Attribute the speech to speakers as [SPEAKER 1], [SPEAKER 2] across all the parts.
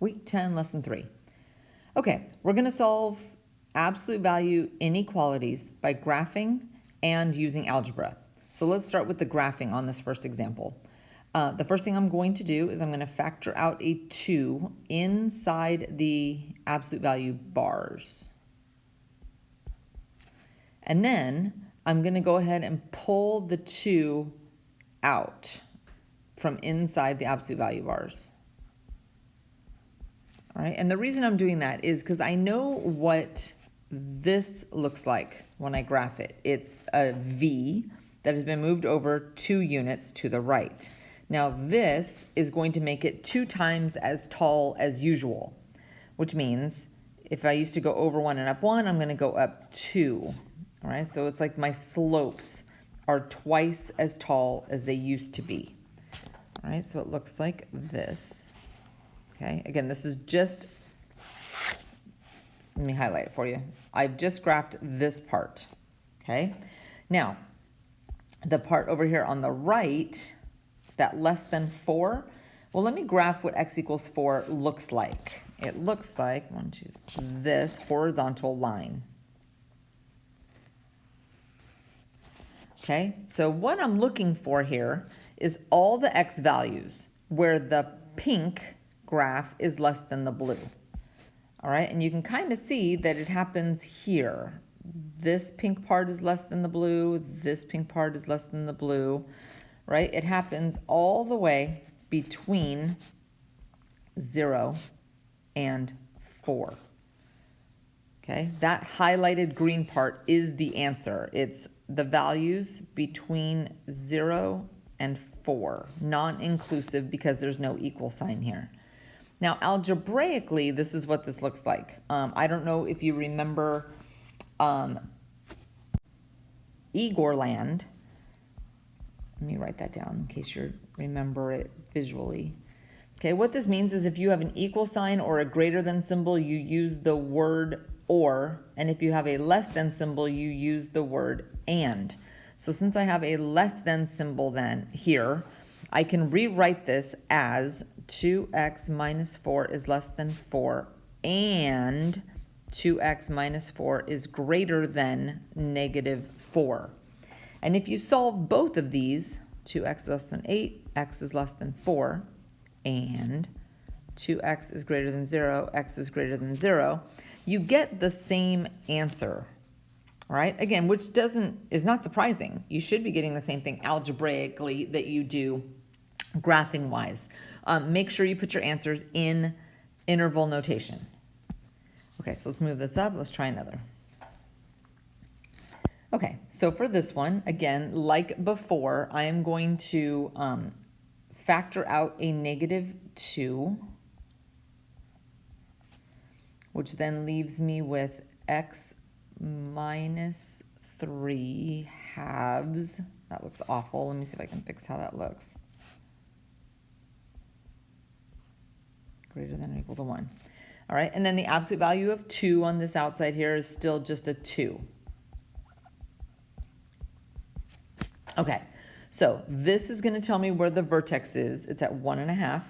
[SPEAKER 1] Week 10, lesson 3. Okay, we're going to solve absolute value inequalities by graphing and using algebra. So let's start with the graphing on this first example. The first thing I'm going to do is I'm going to factor out a 2 inside the absolute value bars. And then I'm going to go ahead and pull the 2 out from inside the absolute value bars. All right, and the reason I'm doing that is because I know what this looks like when I graph it. It's a V that has been moved over 2 units to the right. Now this is going to make it 2 times as tall as usual, which means if I used to go over 1 and up 1, I'm going to go up 2. All right, so it's like my slopes are twice as tall as they used to be. All right, so it looks like this. Okay, again, this is just, let me highlight it for you. I've just graphed this part, okay? Now, the part over here on the right, that less than 4, well, let me graph what x equals 4 looks like. It looks like, this horizontal line. Okay, so what I'm looking for here is all the x values where the pink graph is less than the blue. All right, and you can kind of see that it happens here. This pink part is less than the blue, this pink part is less than the blue, right? It happens all the way between 0 and 4. Okay, that highlighted green part is the answer. It's the values between 0 and 4, non-inclusive because there's no equal sign here. Now, algebraically, this is what this looks like. I don't know if you remember Igorland. Let me write that down in case you remember it visually. Okay, what this means is if you have an equal sign or a greater than symbol, you use the word or, and if you have a less than symbol, you use the word and. So since I have a less than symbol then here, I can rewrite this as 2x minus 4 is less than 4 and 2x minus 4 is greater than negative 4. And if you solve both of these, 2x less than 8, x is less than 4, and 2x is greater than 0, x is greater than 0, you get the same answer, right? Again, which is not surprising. You should be getting the same thing algebraically that you do graphing wise. Make sure you put your answers in interval notation. Okay, so let's move this up. Let's try another. Okay, so for this one, again, like before, I am going to factor out a negative 2, which then leaves me with x minus 3 halves. That looks awful. Let me see if I can fix how that looks. Greater than or equal to 1. All right, and then the absolute value of 2 on this outside here is still just a 2. Okay, so this is going to tell me where the vertex is. It's at 1.5.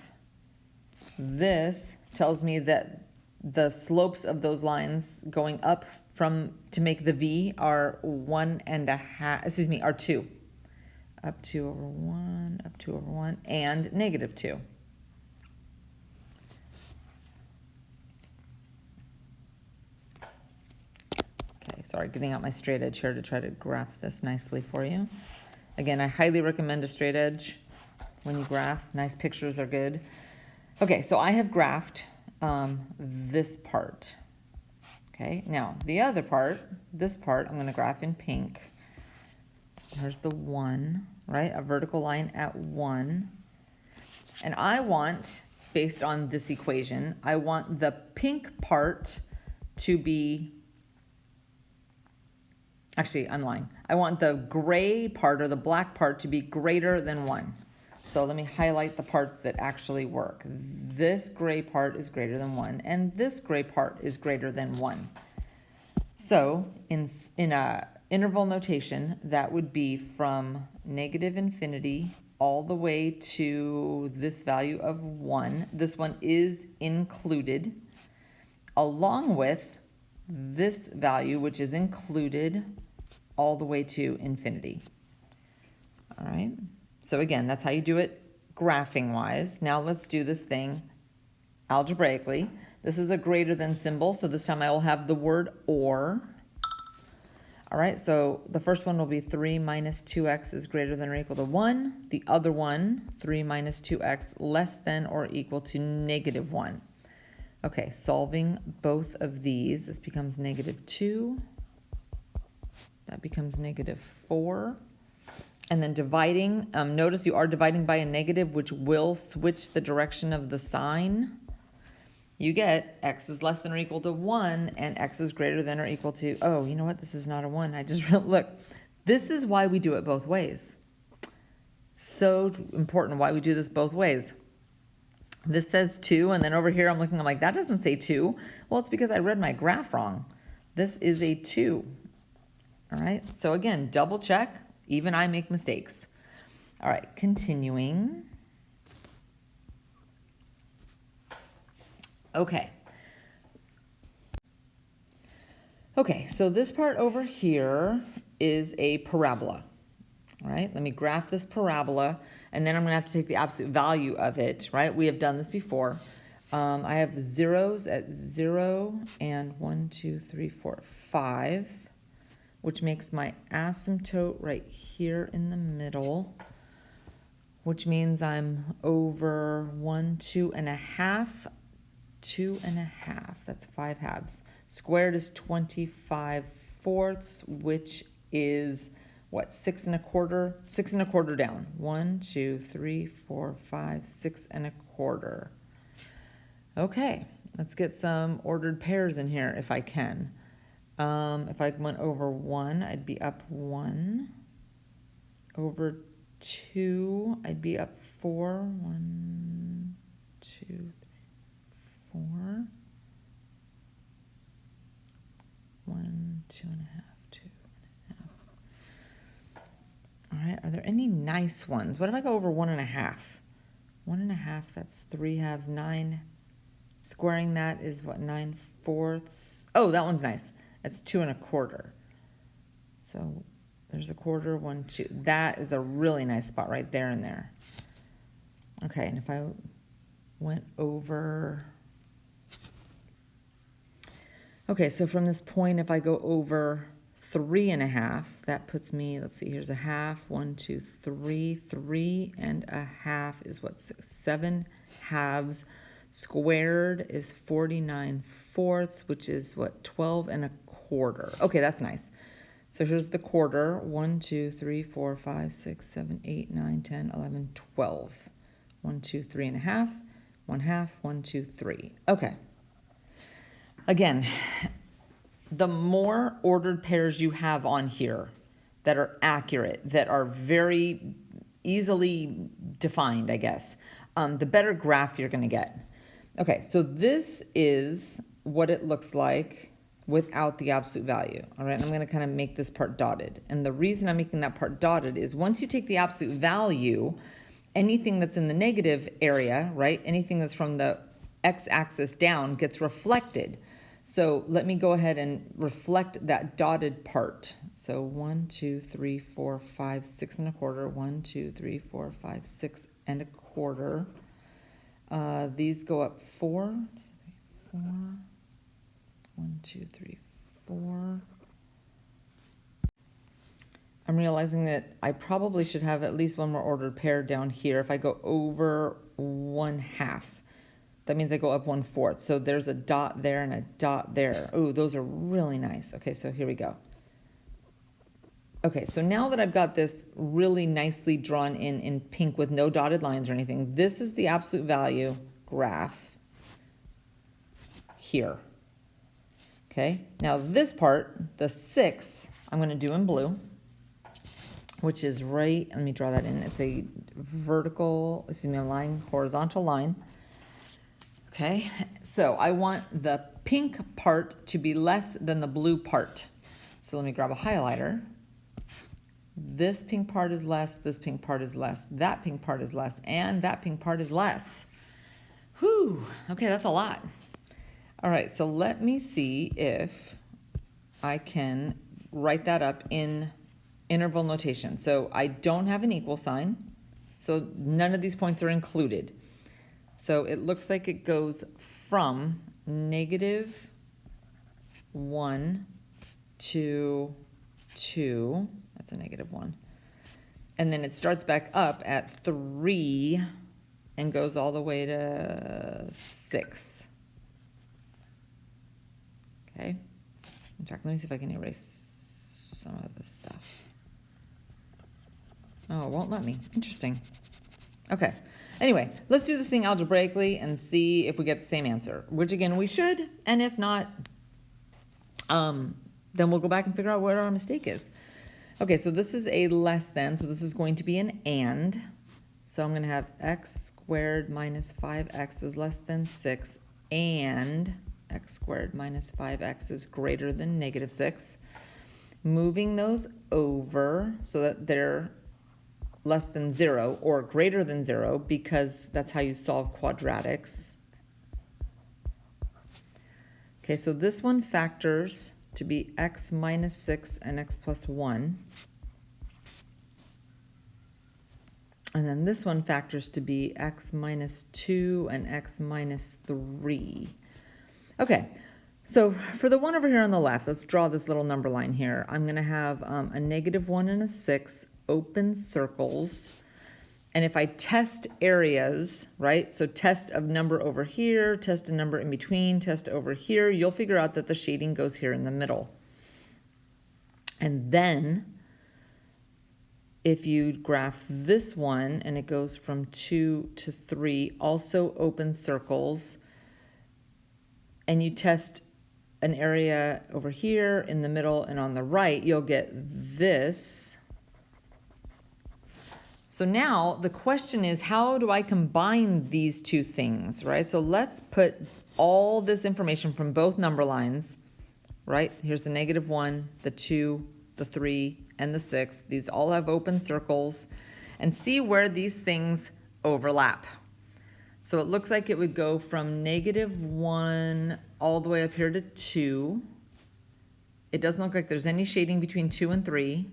[SPEAKER 1] This tells me that the slopes of those lines going up to make the V are 1.5, are 2. Up 2 over 1, up 2 over 1, and negative 2. Okay, sorry, getting out my straight edge here to try to graph this nicely for you. Again, I highly recommend a straight edge when you graph. Nice pictures are good. Okay, so I have graphed this part. Okay, now the other part, this part, I'm going to graph in pink. There's the 1, right? A vertical line at 1. And I want, based on this equation, I want the pink part to be, actually, I'm lying. I want the gray part or the black part to be greater than 1. So let me highlight the parts that actually work. This gray part is greater than 1, and this gray part is greater than 1. So in a interval notation, that would be from negative infinity all the way to this value of 1. This one is included, along with this value, which is included all the way to infinity. All right, so again, that's how you do it graphing wise. Now let's do this thing algebraically. This is a greater than symbol, so this time I will have the word or. All right, so the first one will be 3 minus 2x is greater than or equal to 1. The other one, 3 minus 2x less than or equal to negative 1. Okay, solving both of these, this becomes negative 2. That becomes negative 4. And then dividing, notice you are dividing by a negative, which will switch the direction of the sign. You get x is less than or equal to 1 and x is greater than or equal to, oh, you know what? This is not a 1. I just, look, this is why we do it both ways. So important why we do this both ways. This says 2, and then over here I'm looking, I'm like, that doesn't say 2. Well, it's because I read my graph wrong. This is a 2. All right, so again, double check. Even I make mistakes. All right, continuing. Okay. Okay, so this part over here is a parabola. All right, let me graph this parabola, and then I'm going to have to take the absolute value of it, right? We have done this before. I have zeros at 0 and 1, 2, 3, 4, 5, which makes my asymptote right here in the middle, which means I'm over 1, 2.5, 2.5, that's 5 halves. Squared is 25/4, which is what, 6 1/4? 6 1/4 down. 1, 2, 3, 4, 5, 6 1/4. Okay, let's get some ordered pairs in here if I can. If I went over 1, I'd be up 1. Over 2, I'd be up 4. 1, 2, 3, 4. 1, 2.5, 2.5. All right, are there any nice ones? What if I go over 1.5? 1.5, that's 3 halves, 9. Squaring that is what, 9/4? Oh, that one's nice. That's 2 1/4. So there's a quarter, 1, 2. That is a really nice spot right there and there. Okay, and if I went over, okay, so from this point, if I go over 3.5, that puts me, let's see, here's a half, 1, 2, 3, 3.5 is what, 6, 7 halves. Squared is 49/4, which is what, 12 1/4. Okay, that's nice. So here's the quarter, 1, 2, 3, 4, 5, 6, 7, 8, 9, 10, 11, 12. 1, 2, 3.5, 1/2, 1, 2, 3. Okay. Again, the more ordered pairs you have on here that are accurate, that are very easily defined, I guess, the better graph you're going to get. Okay, so this is what it looks like without the absolute value. All right, I'm going to kind of make this part dotted. And the reason I'm making that part dotted is once you take the absolute value, anything that's in the negative area, right, anything that's from the x-axis down gets reflected. So let me go ahead and reflect that dotted part. So 1, 2, 3, 4, 5, 6 1/4. 1, 2, 3, 4, 5, 6 1/4. These go up 4, 4, 1, 2, 3, 4. I'm realizing that I probably should have at least one more ordered pair down here. If I go over 1/2, that means I go up 1/4. So there's a dot there and a dot there. Oh, those are really nice. Okay, so here we go. Okay, so now that I've got this really nicely drawn in pink with no dotted lines or anything, this is the absolute value graph here. Okay, now this part, the 6, I'm going to do in blue, which is right, let me draw that in. It's a vertical, excuse me, a line, horizontal line. Okay, so I want the pink part to be less than the blue part. So let me grab a highlighter. this pink part is less, this pink part is less, that pink part is less, and that pink part is less. Whew, okay, that's a lot. All right, so let me see if I can write that up in interval notation. So I don't have an equal sign, so none of these points are included. So it looks like it goes from -1 to 2. That's a -1. And then it starts back up at 3 and goes all the way to 6. Okay. In fact, let me see if I can erase some of this stuff. Oh, it won't let me. Interesting. Okay. Anyway, let's do this thing algebraically and see if we get the same answer, which again we should, and if not, then we'll go back and figure out what our mistake is. Okay, so this is a less than, so this is going to be an and. So I'm going to have x squared minus 5x is less than 6, and x squared minus 5x is greater than -6. Moving those over so that they're less than 0 or greater than 0, because that's how you solve quadratics. Okay, so this one factors to be x minus 6 and x plus 1. And then this one factors to be x minus 2 and x minus 3. Okay, so for the one over here on the left, let's draw this little number line here. I'm going to have a -1 and a 6, open circles. And if I test areas, right, so test a number over here, test a number in between, test over here, you'll figure out that the shading goes here in the middle. And then if you graph this one and it goes from 2 to 3, also open circles, and you test an area over here in the middle and on the right, you'll get this. So now the question is, how do I combine these two things, right? So let's put all this information from both number lines, right? Here's the -1, the 2, the 3, and the 6. These all have open circles, and see where these things overlap. So it looks like it would go from -1 all the way up here to 2. It doesn't look like there's any shading between 2 and 3.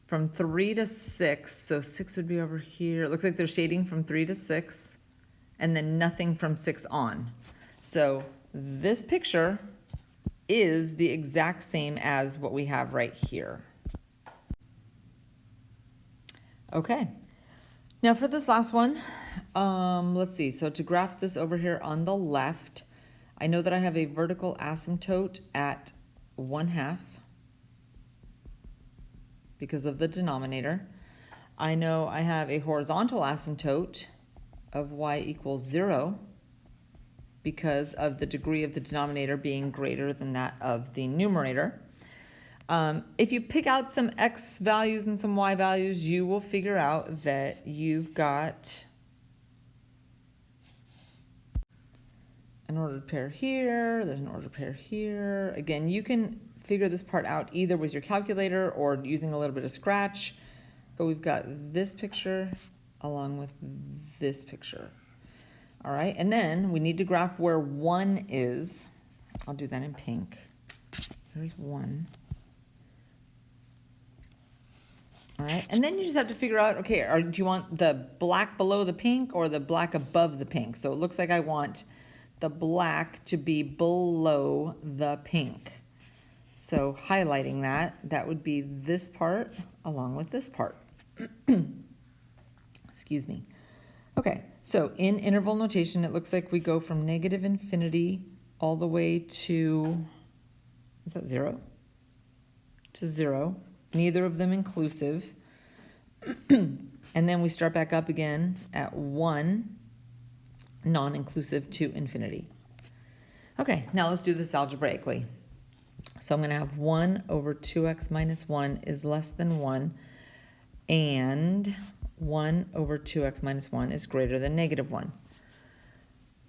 [SPEAKER 1] From 3 to 6, so 6 would be over here. It looks like there's shading from 3 to 6, and then nothing from 6 on. So this picture is the exact same as what we have right here. Okay, now for this last one, let's see. So to graph this over here on the left, I know that I have a vertical asymptote at 1/2. Because of the denominator. I know I have a horizontal asymptote of y equals 0 because of the degree of the denominator being greater than that of the numerator. If you pick out some x values and some y values, you will figure out that you've got an ordered pair here, there's an ordered pair here. Again, you can figure this part out either with your calculator or using a little bit of scratch, but we've got this picture along with this picture. All right, and then we need to graph where 1 is. I'll do that in pink. Here's 1. All right, and then you just have to figure out, okay, do you want the black below the pink or the black above the pink? So it looks like I want the black to be below the pink. So highlighting that, that would be this part along with this part. Excuse me. Okay, so in interval notation, it looks like we go from -infinity all the way to, is that 0? To 0, neither of them inclusive. And then we start back up again at 1, non-inclusive to infinity. Okay, now let's do this algebraically. So I'm going to have 1 over 2x minus 1 is less than 1, and 1 over 2x minus 1 is greater than -1.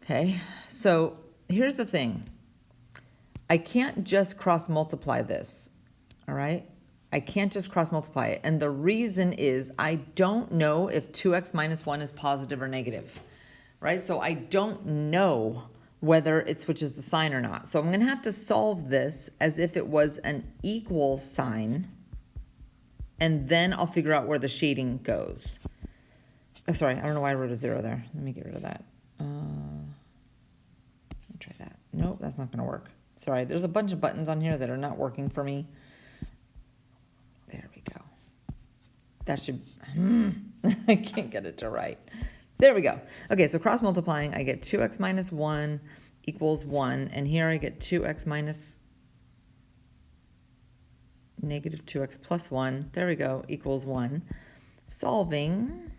[SPEAKER 1] Okay, so here's the thing. I can't just cross multiply this, all right? I can't just cross multiply it. And the reason is I don't know if 2x minus 1 is positive or negative, right? So I don't know whether it switches the sign or not. So I'm going to have to solve this as if it was an equal sign, and then I'll figure out where the shading goes. Oh, sorry, I don't know why I wrote a 0 there. Let me get rid of that. Let me try that. Nope, that's not going to work. Sorry, there's a bunch of buttons on here that are not working for me. There we go. That should, I can't get it to right. There we go. Okay, so cross multiplying, I get 2x minus 1 equals 1. And here I get 2x minus negative 2x plus 1. There we go, equals 1. Solving.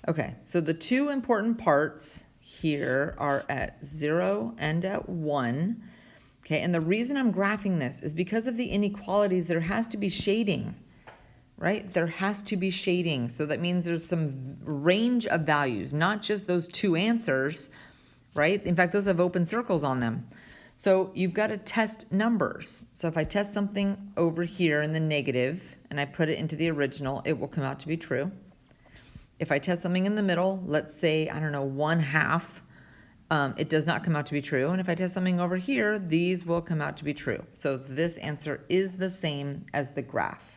[SPEAKER 1] Okay, so the two important parts here are at 0 and at 1. Okay, and the reason I'm graphing this is because of the inequalities, there has to be shading, right? There has to be shading. So that means there's some range of values, not just those two answers, right? In fact, those have open circles on them. So you've got to test numbers. So if I test something over here in the negative and I put it into the original, it will come out to be true. If I test something in the middle, let's say, I don't know, 1/2, it does not come out to be true. And if I test something over here, these will come out to be true. So this answer is the same as the graph.